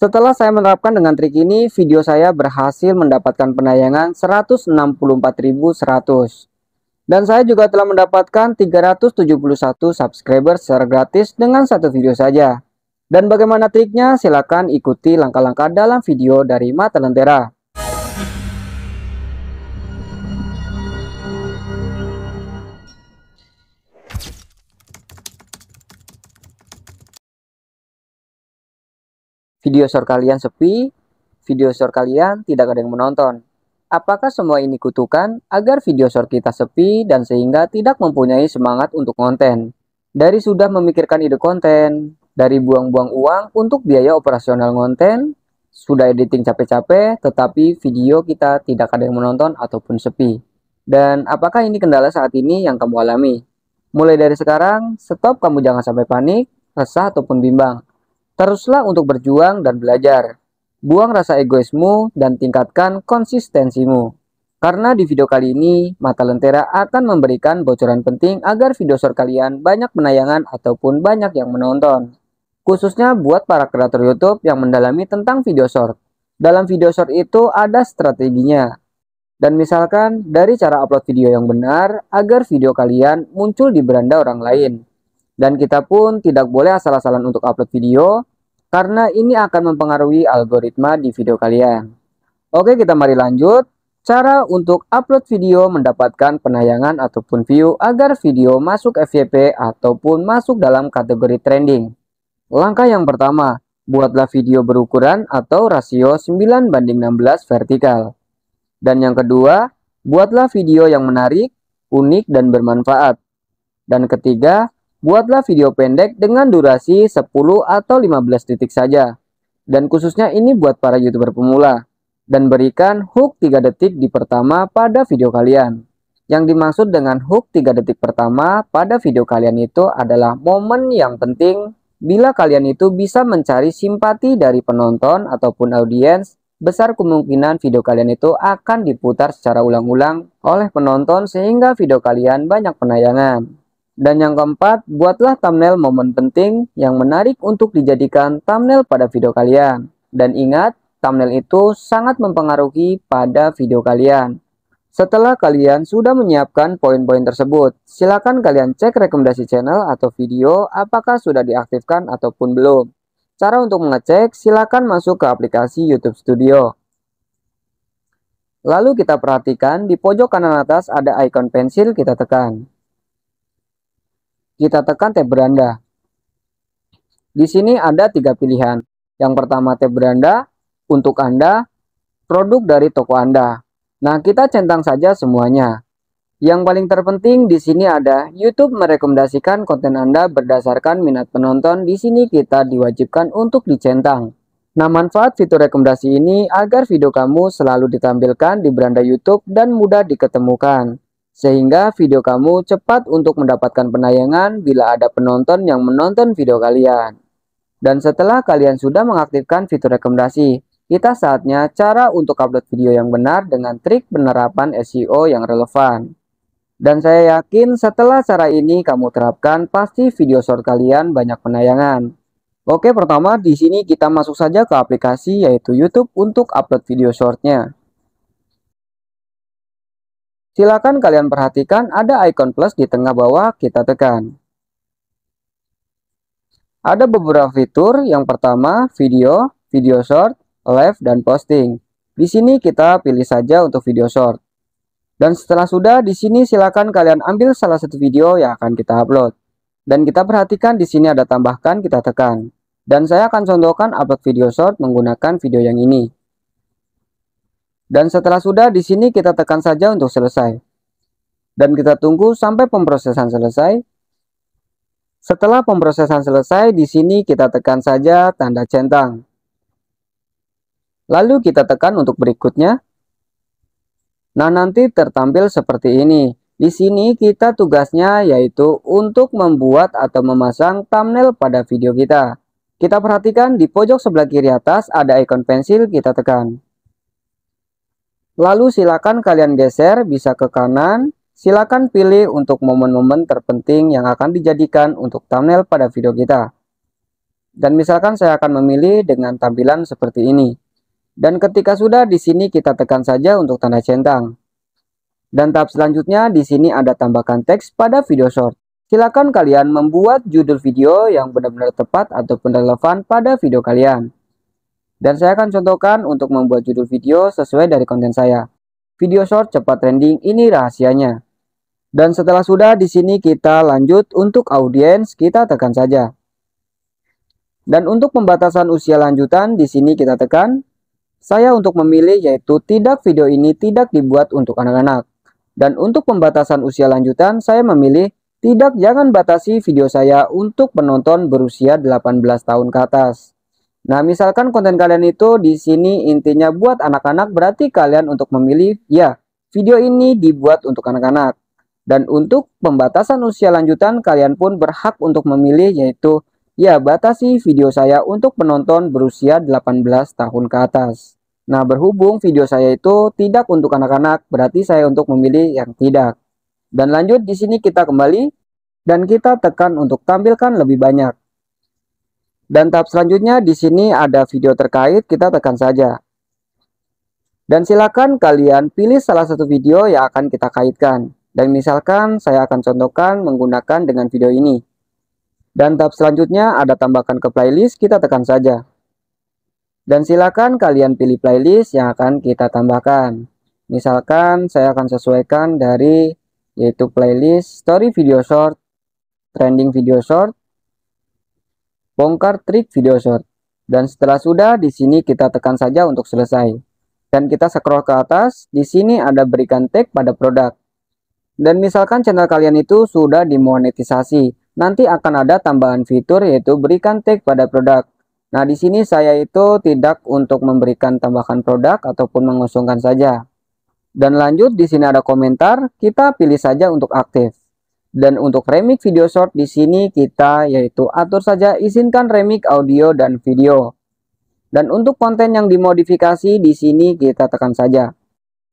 Setelah saya menerapkan dengan trik ini, video saya berhasil mendapatkan penayangan 164.100. Dan saya juga telah mendapatkan 371 subscriber secara gratis dengan satu video saja. Dan bagaimana triknya? Silahkan ikuti langkah-langkah dalam video dari Mata Lentera. Video short kalian sepi, video short kalian tidak ada yang menonton. Apakah semua ini kutukan agar video short kita sepi dan sehingga tidak mempunyai semangat untuk konten? Dari sudah memikirkan ide konten, dari buang-buang uang untuk biaya operasional konten, sudah editing capek-capek tetapi video kita tidak ada yang menonton ataupun sepi. Dan apakah ini kendala saat ini yang kamu alami? Mulai dari sekarang, stop, kamu jangan sampai panik, resah ataupun bimbang. Teruslah untuk berjuang dan belajar. Buang rasa egoismu dan tingkatkan konsistensimu. Karena di video kali ini, Mata Lentera akan memberikan bocoran penting agar video short kalian banyak penayangan ataupun banyak yang menonton. Khususnya buat para kreator YouTube yang mendalami tentang video short. Dalam video short itu ada strateginya. Dan misalkan dari cara upload video yang benar agar video kalian muncul di beranda orang lain. Dan kita pun tidak boleh asal-asalan untuk upload video, karena ini akan mempengaruhi algoritma di video kalian. Oke, kita mari lanjut. Cara untuk upload video mendapatkan penayangan ataupun view agar video masuk FYP ataupun masuk dalam kategori trending. Langkah yang pertama, buatlah video berukuran atau rasio 9:16 vertikal. Dan yang kedua, buatlah video yang menarik, unik, dan bermanfaat. Dan ketiga, buatlah video pendek dengan durasi 10 atau 15 detik saja. Dan khususnya ini buat para YouTuber pemula. Dan berikan hook 3 detik di pertama pada video kalian. Yang dimaksud dengan hook 3 detik pertama pada video kalian itu adalah momen yang penting bila kalian itu bisa mencari simpati dari penonton ataupun audiens. Besar kemungkinan video kalian itu akan diputar secara ulang-ulang oleh penonton sehingga video kalian banyak penayangan. Dan yang keempat, buatlah thumbnail momen penting yang menarik untuk dijadikan thumbnail pada video kalian. Dan ingat, thumbnail itu sangat mempengaruhi pada video kalian. Setelah kalian sudah menyiapkan poin-poin tersebut, silakan kalian cek rekomendasi channel atau video apakah sudah diaktifkan ataupun belum. Cara untuk mengecek, silakan masuk ke aplikasi YouTube Studio. Lalu kita perhatikan di pojok kanan atas ada icon pensil, kita tekan. Kita tekan tab beranda. Di sini ada 3 pilihan. Yang pertama tab beranda, untuk Anda, produk dari toko Anda. Nah, kita centang saja semuanya. Yang paling terpenting di sini ada YouTube merekomendasikan konten Anda berdasarkan minat penonton. Di sini kita diwajibkan untuk dicentang. Nah, manfaat fitur rekomendasi ini agar video kamu selalu ditampilkan di beranda YouTube dan mudah diketemukan. Sehingga video kamu cepat untuk mendapatkan penayangan bila ada penonton yang menonton video kalian. Dan setelah kalian sudah mengaktifkan fitur rekomendasi, kita saatnya cara untuk upload video yang benar dengan trik penerapan SEO yang relevan. Dan saya yakin setelah cara ini kamu terapkan, pasti video short kalian banyak penayangan. Oke, pertama di sini kita masuk saja ke aplikasi yaitu YouTube untuk upload video shortnya. Silakan kalian perhatikan ada icon plus di tengah bawah, kita tekan. Ada beberapa fitur, yang pertama video, video short, live, dan posting. Di sini kita pilih saja untuk video short. Dan setelah sudah, di sini silakan kalian ambil salah satu video yang akan kita upload. Dan kita perhatikan di sini ada tambahkan, kita tekan. Dan saya akan contohkan upload video short menggunakan video yang ini. Dan setelah sudah, di sini kita tekan saja untuk selesai. Dan kita tunggu sampai pemrosesan selesai. Setelah pemrosesan selesai, di sini kita tekan saja tanda centang. Lalu kita tekan untuk berikutnya. Nah, nanti tertampil seperti ini. Di sini kita tugasnya yaitu untuk membuat atau memasang thumbnail pada video kita. Kita perhatikan di pojok sebelah kiri atas ada ikon pensil, kita tekan. Lalu silakan kalian geser bisa ke kanan. Silakan pilih untuk momen-momen terpenting yang akan dijadikan untuk thumbnail pada video kita. Dan misalkan saya akan memilih dengan tampilan seperti ini. Dan ketika sudah, di sini kita tekan saja untuk tanda centang. Dan tahap selanjutnya di sini ada tambahkan teks pada video short. Silakan kalian membuat judul video yang benar-benar tepat ataupun relevan pada video kalian. Dan saya akan contohkan untuk membuat judul video sesuai dari konten saya. Video short cepat trending, ini rahasianya. Dan setelah sudah, di sini kita lanjut untuk audiens, kita tekan saja. Dan untuk pembatasan usia lanjutan, di sini kita tekan. Saya untuk memilih yaitu tidak, video ini tidak dibuat untuk anak-anak. Dan untuk pembatasan usia lanjutan, saya memilih tidak, jangan batasi video saya untuk penonton berusia 18 tahun ke atas. Nah, misalkan konten kalian itu di sini intinya buat anak-anak, berarti kalian untuk memilih ya, video ini dibuat untuk anak-anak. Dan untuk pembatasan usia lanjutan, kalian pun berhak untuk memilih yaitu ya, batasi video saya untuk penonton berusia 18 tahun ke atas. Nah, berhubung video saya itu tidak untuk anak-anak, berarti saya untuk memilih yang tidak. Dan lanjut, di sini kita kembali dan kita tekan untuk tampilkan lebih banyak. Dan tahap selanjutnya di sini ada video terkait, kita tekan saja. Dan silakan kalian pilih salah satu video yang akan kita kaitkan. Dan misalkan saya akan contohkan menggunakan dengan video ini. Dan tahap selanjutnya ada tambahkan ke playlist, kita tekan saja. Dan silakan kalian pilih playlist yang akan kita tambahkan. Misalkan saya akan sesuaikan dari yaitu playlist story video short, trending video short, bongkar trik video short. Dan setelah sudah, di sini kita tekan saja untuk selesai. Dan kita scroll ke atas, di sini ada berikan tag pada produk. Dan misalkan channel kalian itu sudah dimonetisasi, nanti akan ada tambahan fitur yaitu berikan tag pada produk. Nah, di sini saya itu tidak untuk memberikan tambahkan produk ataupun mengosongkan saja. Dan lanjut, di sini ada komentar, kita pilih saja untuk aktif. Dan untuk remix video short di sini kita yaitu atur saja izinkan remix audio dan video. Dan untuk konten yang dimodifikasi di sini kita tekan saja.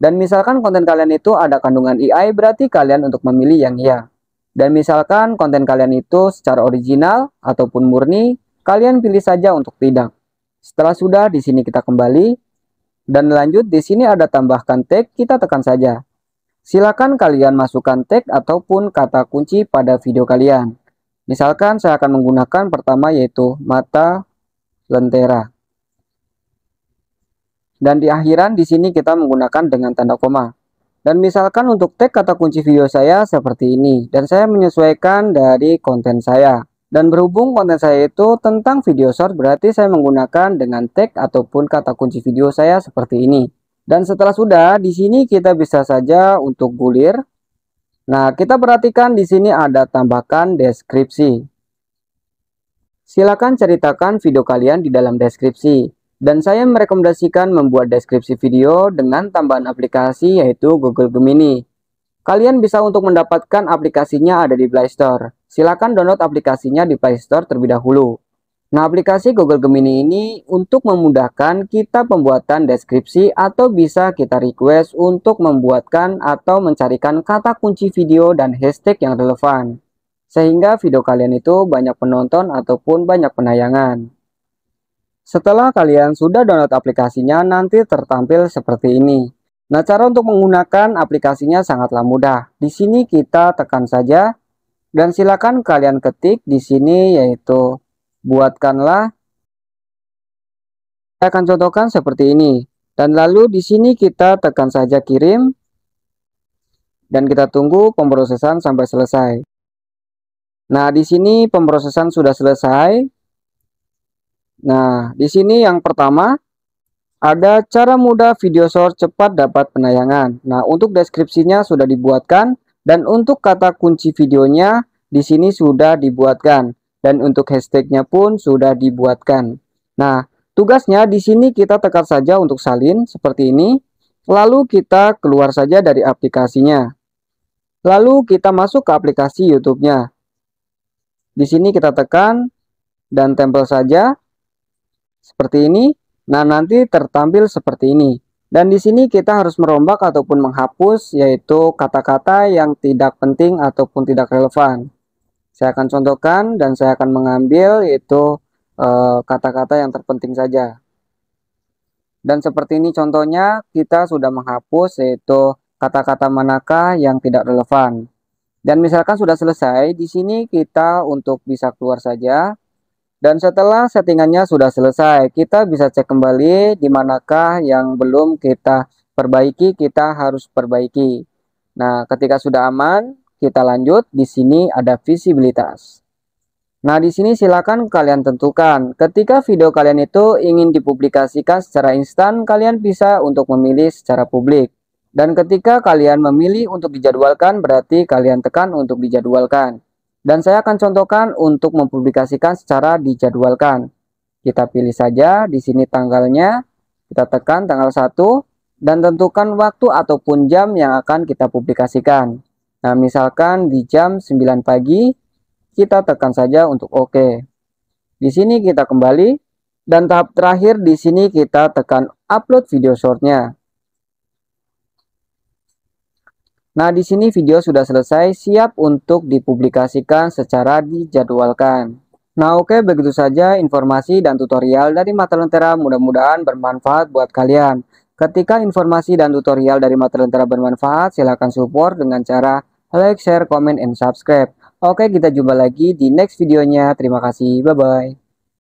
Dan misalkan konten kalian itu ada kandungan AI, berarti kalian untuk memilih yang iya. Dan misalkan konten kalian itu secara original ataupun murni, kalian pilih saja untuk tidak. Setelah sudah, di sini kita kembali. Dan lanjut, di sini ada tambahkan tag, kita tekan saja. Silakan kalian masukkan tag ataupun kata kunci pada video kalian. Misalkan saya akan menggunakan pertama yaitu mata lentera. Dan di akhiran di sini kita menggunakan dengan tanda koma. Dan misalkan untuk tag kata kunci video saya seperti ini. Dan saya menyesuaikan dari konten saya. Dan berhubung konten saya itu tentang video short, berarti saya menggunakan dengan tag ataupun kata kunci video saya seperti ini. Dan setelah sudah, di sini kita bisa saja untuk gulir. Nah, kita perhatikan di sini ada tambahkan deskripsi. Silakan ceritakan video kalian di dalam deskripsi. Dan saya merekomendasikan membuat deskripsi video dengan tambahan aplikasi yaitu Google Gemini. Kalian bisa untuk mendapatkan aplikasinya ada di Play Store. Silakan download aplikasinya di Play Store terlebih dahulu. Nah, aplikasi Google Gemini ini untuk memudahkan kita pembuatan deskripsi atau bisa kita request untuk membuatkan atau mencarikan kata kunci video dan hashtag yang relevan. Sehingga video kalian itu banyak penonton ataupun banyak penayangan. Setelah kalian sudah download aplikasinya, nanti tertampil seperti ini. Nah, cara untuk menggunakan aplikasinya sangatlah mudah. Di sini kita tekan saja dan silakan kalian ketik di sini yaitu buatkanlah. Saya akan contohkan seperti ini. Dan lalu di sini kita tekan saja kirim dan kita tunggu pemrosesan sampai selesai. Nah, di sini pemrosesan sudah selesai. Nah, di sini yang pertama ada cara mudah video short cepat dapat penayangan. Nah, untuk deskripsinya sudah dibuatkan dan untuk kata kunci videonya di sini sudah dibuatkan dan untuk hashtagnya pun sudah dibuatkan. Nah, tugasnya di sini kita tekan saja untuk salin seperti ini. Lalu kita keluar saja dari aplikasinya. Lalu kita masuk ke aplikasi YouTube-nya. Di sini kita tekan dan tempel saja. Seperti ini. Nah, nanti tertampil seperti ini. Dan di sini kita harus merombak ataupun menghapus yaitu kata-kata yang tidak penting ataupun tidak relevan. Saya akan contohkan dan saya akan mengambil yaitu kata-kata yang terpenting saja. Dan seperti ini contohnya, kita sudah menghapus yaitu kata-kata manakah yang tidak relevan. Dan misalkan sudah selesai, di sini kita untuk bisa keluar saja. Dan setelah settingannya sudah selesai, kita bisa cek kembali di manakah yang belum kita perbaiki, kita harus perbaiki. Nah, ketika sudah aman, kita lanjut. Di sini ada visibilitas. Nah, di sini silakan kalian tentukan. Ketika video kalian itu ingin dipublikasikan secara instan, kalian bisa untuk memilih secara publik. Dan ketika kalian memilih untuk dijadwalkan, berarti kalian tekan untuk dijadwalkan. Dan saya akan contohkan untuk mempublikasikan secara dijadwalkan. Kita pilih saja di sini tanggalnya, kita tekan tanggal 1, dan tentukan waktu ataupun jam yang akan kita publikasikan. Nah, misalkan di jam 9 pagi, kita tekan saja untuk OK. Di sini kita kembali, dan tahap terakhir di sini kita tekan upload video shortnya. Nah, di sini video sudah selesai, siap untuk dipublikasikan secara dijadwalkan. Nah, oke, begitu saja informasi dan tutorial dari Mata Lentera, mudah-mudahan bermanfaat buat kalian. Ketika informasi dan tutorial dari Mata Lentera bermanfaat, silahkan support dengan cara like, share, comment, and subscribe. Oke, kita jumpa lagi di next videonya. Terima kasih, bye-bye.